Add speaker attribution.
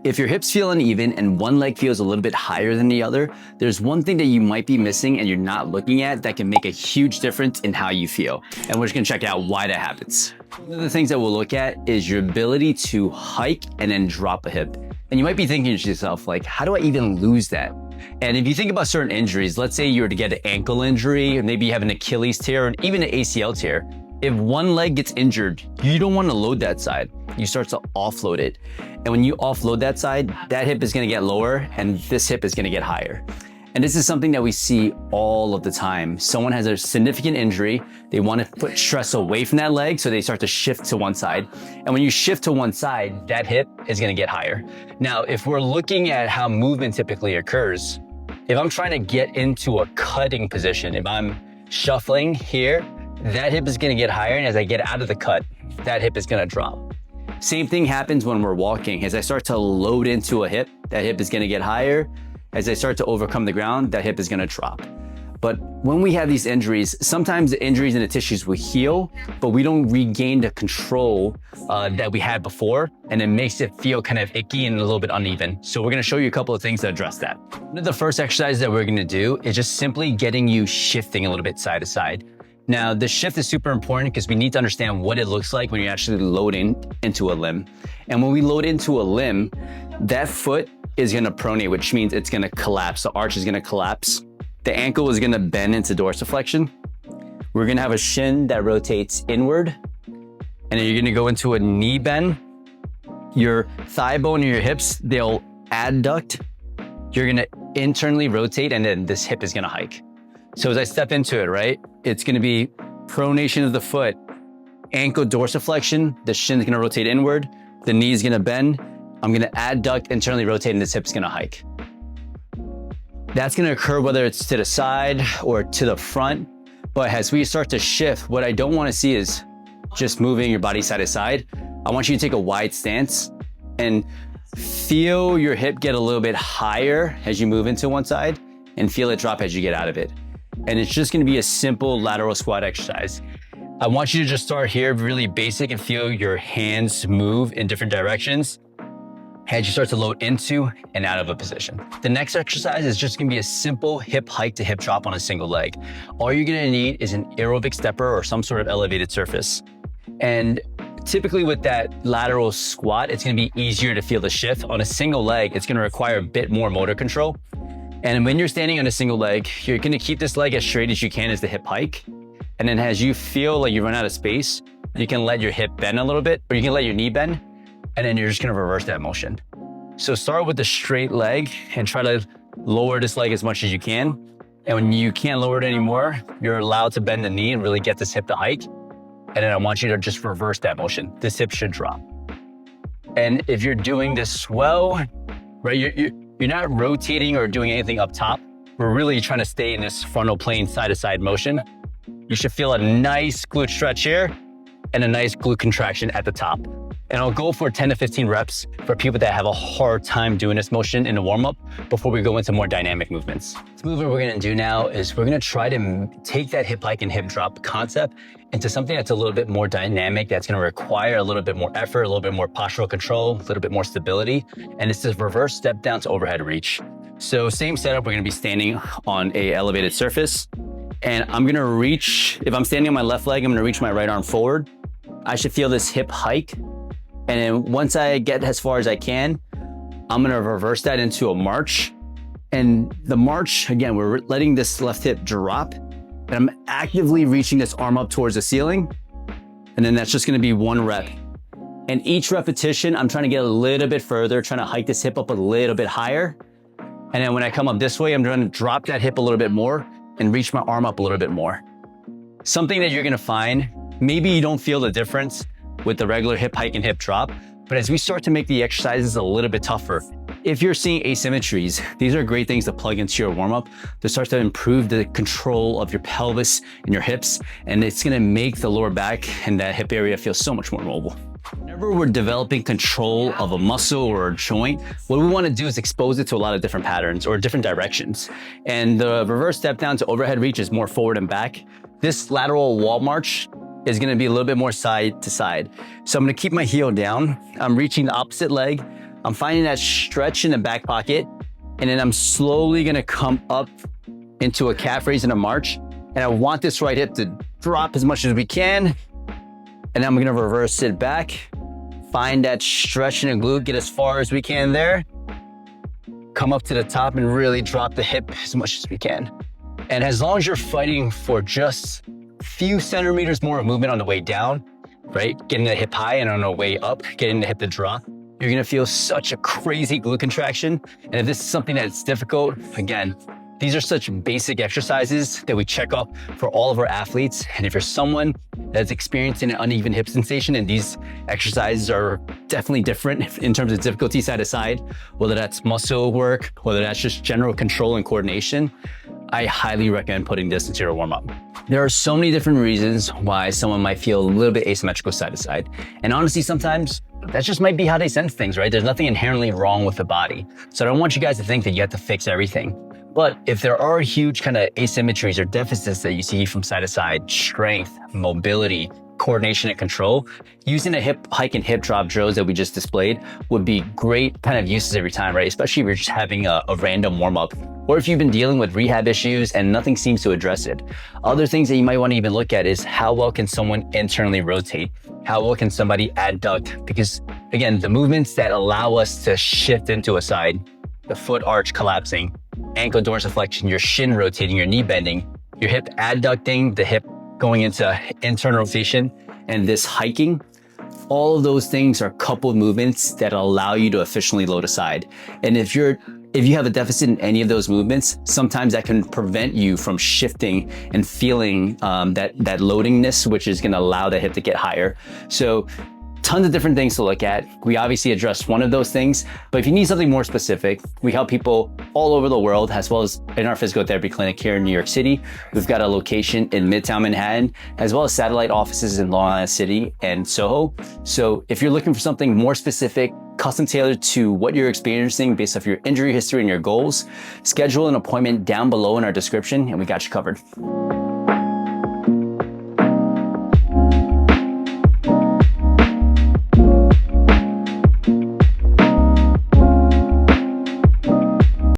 Speaker 1: If your hips feel uneven and one leg feels a little bit higher than the other, there's one thing that you might be missing and you're not looking at that can make a huge difference in how you feel. And we're just gonna check out why that happens. One of the things that we'll look at is your ability to hike and then drop a hip. And you might be thinking to yourself, like, how do I even lose that? And if you think about certain injuries, let's say you were to get an ankle injury, or maybe you have an Achilles tear, or even an ACL tear. If one leg gets injured, you don't want to load that side. You start to offload it. And when you offload that side, that hip is going to get lower and this hip is going to get higher. And this is something that we see all of the time. Someone has a significant injury. They want to put stress away from that leg, so they start to shift to one side. And when you shift to one side, that hip is going to get higher. Now, if we're looking at how movement typically occurs, if I'm trying to get into a cutting position, if I'm shuffling here, that hip is going to get higher. And as I get out of the cut, that hip is going to drop. Same thing happens when we're walking. As I start to load into a hip, that hip is going to get higher. As I start to overcome the ground, that hip is going to drop. But when we have these injuries, sometimes the injuries in the tissues will heal, but we don't regain the control that we had before, and it makes it feel kind of icky and a little bit uneven. So we're going to show you a couple of things to address that. One of the first exercises that we're going to do is just simply getting you shifting a little bit side to side. Now, the shift is super important because we need to understand what it looks like when you're actually loading into a limb. And when we load into a limb, that foot is going to pronate, which means it's going to collapse. The arch is going to collapse. The ankle is going to bend into dorsiflexion. We're going to have a shin that rotates inward. And then you're going to go into a knee bend. Your thigh bone and your hips, they'll adduct. You're going to internally rotate, and then this hip is going to hike. So as I step into it, right, it's going to be pronation of the foot, ankle dorsiflexion, the shin is going to rotate inward, the knee is going to bend, I'm going to adduct, internally rotate, and this hip is going to hike. That's going to occur whether it's to the side or to the front. But as we start to shift, what I don't want to see is just moving your body side to side. I want you to take a wide stance and feel your hip get a little bit higher as you move into one side and feel it drop as you get out of it. And it's just going to be a simple lateral squat exercise. I want you to just start here really basic and feel your hands move in different directions as you start to load into and out of a position. The next exercise is just going to be a simple hip hike to hip drop on a single leg. All you're going to need is an aerobic stepper or some sort of elevated surface. And typically with that lateral squat, it's going to be easier to feel the shift. On a single leg, it's going to require a bit more motor control. And when you're standing on a single leg, you're going to keep this leg as straight as you can as the hip hike. And then as you feel like you run out of space, you can let your hip bend a little bit, or you can let your knee bend, and then you're just going to reverse that motion. So start with the straight leg and try to lower this leg as much as you can. And when you can't lower it anymore, you're allowed to bend the knee and really get this hip to hike. And then I want you to just reverse that motion. This hip should drop. And if you're doing this well, right, you're not rotating or doing anything up top. We're really trying to stay in this frontal plane side to side motion. You should feel a nice glute stretch here and a nice glute contraction at the top. And I'll go for 10 to 15 reps for people that have a hard time doing this motion in the warm-up before we go into more dynamic movements. This movement we're gonna do now is we're gonna try to take that hip hike and hip drop concept into something that's a little bit more dynamic, that's gonna require a little bit more effort, a little bit more postural control, a little bit more stability. And it's this reverse step down to overhead reach. So same setup, we're gonna be standing on a elevated surface. And I'm gonna reach, if I'm standing on my left leg, I'm gonna reach my right arm forward. I should feel this hip hike. And then once I get as far as I can, I'm gonna reverse that into a march. And the march, again, we're letting this left hip drop, and I'm actively reaching this arm up towards the ceiling. And then that's just gonna be one rep. And each repetition, I'm trying to get a little bit further, trying to hike this hip up a little bit higher. And then when I come up this way, I'm trying to drop that hip a little bit more and reach my arm up a little bit more. Something that you're gonna find, maybe you don't feel the difference with the regular hip hike and hip drop, but as we start to make the exercises a little bit tougher, if you're seeing asymmetries, these are great things to plug into your warm-up to start to improve the control of your pelvis and your hips, and it's gonna make the lower back and that hip area feel so much more mobile. Whenever we're developing control of a muscle or a joint, what we wanna do is expose it to a lot of different patterns or different directions. And the reverse step down to overhead reach is more forward and back. This lateral wall march is gonna be a little bit more side to side. So I'm gonna keep my heel down. I'm reaching the opposite leg. I'm finding that stretch in the back pocket, and then I'm slowly gonna come up into a calf raise and a march. And I want this right hip to drop as much as we can. And then I'm gonna reverse it back, find that stretch in the glute, get as far as we can there, come up to the top and really drop the hip as much as we can. And as long as you're fighting for just a few centimeters more of movement on the way down, right? Getting the hip high and on the way up, getting the hip to drop, you're gonna feel such a crazy glute contraction. And if this is something that's difficult, again, these are such basic exercises that we check off for all of our athletes. And if you're someone that's experiencing an uneven hip sensation, and these exercises are definitely different in terms of difficulty side to side, whether that's muscle work, whether that's just general control and coordination, I highly recommend putting this into your warm-up. There are so many different reasons why someone might feel a little bit asymmetrical side to side. And honestly, sometimes that just might be how they sense things, right? There's nothing inherently wrong with the body. So I don't want you guys to think that you have to fix everything. But if there are huge kind of asymmetries or deficits that you see from side to side, strength, mobility, coordination and control, using a hip hike and hip drop drills that we just displayed would be great kind of uses every time, right? Especially if you're just having a random warm up, or if you've been dealing with rehab issues and nothing seems to address it. Other things that you might want to even look at is how well can someone internally rotate? How well can somebody adduct? Because again, the movements that allow us to shift into a side, the foot arch collapsing, ankle dorsiflexion, your shin rotating, your knee bending, your hip adducting, the hip going into internal rotation, and this hiking, all of those things are coupled movements that allow you to efficiently load a side. And if you have a deficit in any of those movements, sometimes that can prevent you from shifting and feeling that loadingness, which is gonna allow the hip to get higher. So tons of different things to look at. We obviously addressed one of those things, but if you need something more specific, we help people all over the world, as well as in our physical therapy clinic here in New York City. We've got a location in Midtown Manhattan, as well as satellite offices in Long Island City and Soho. So if you're looking for something more specific, custom tailored to what you're experiencing based off your injury history and your goals, schedule an appointment down below in our description and we got you covered.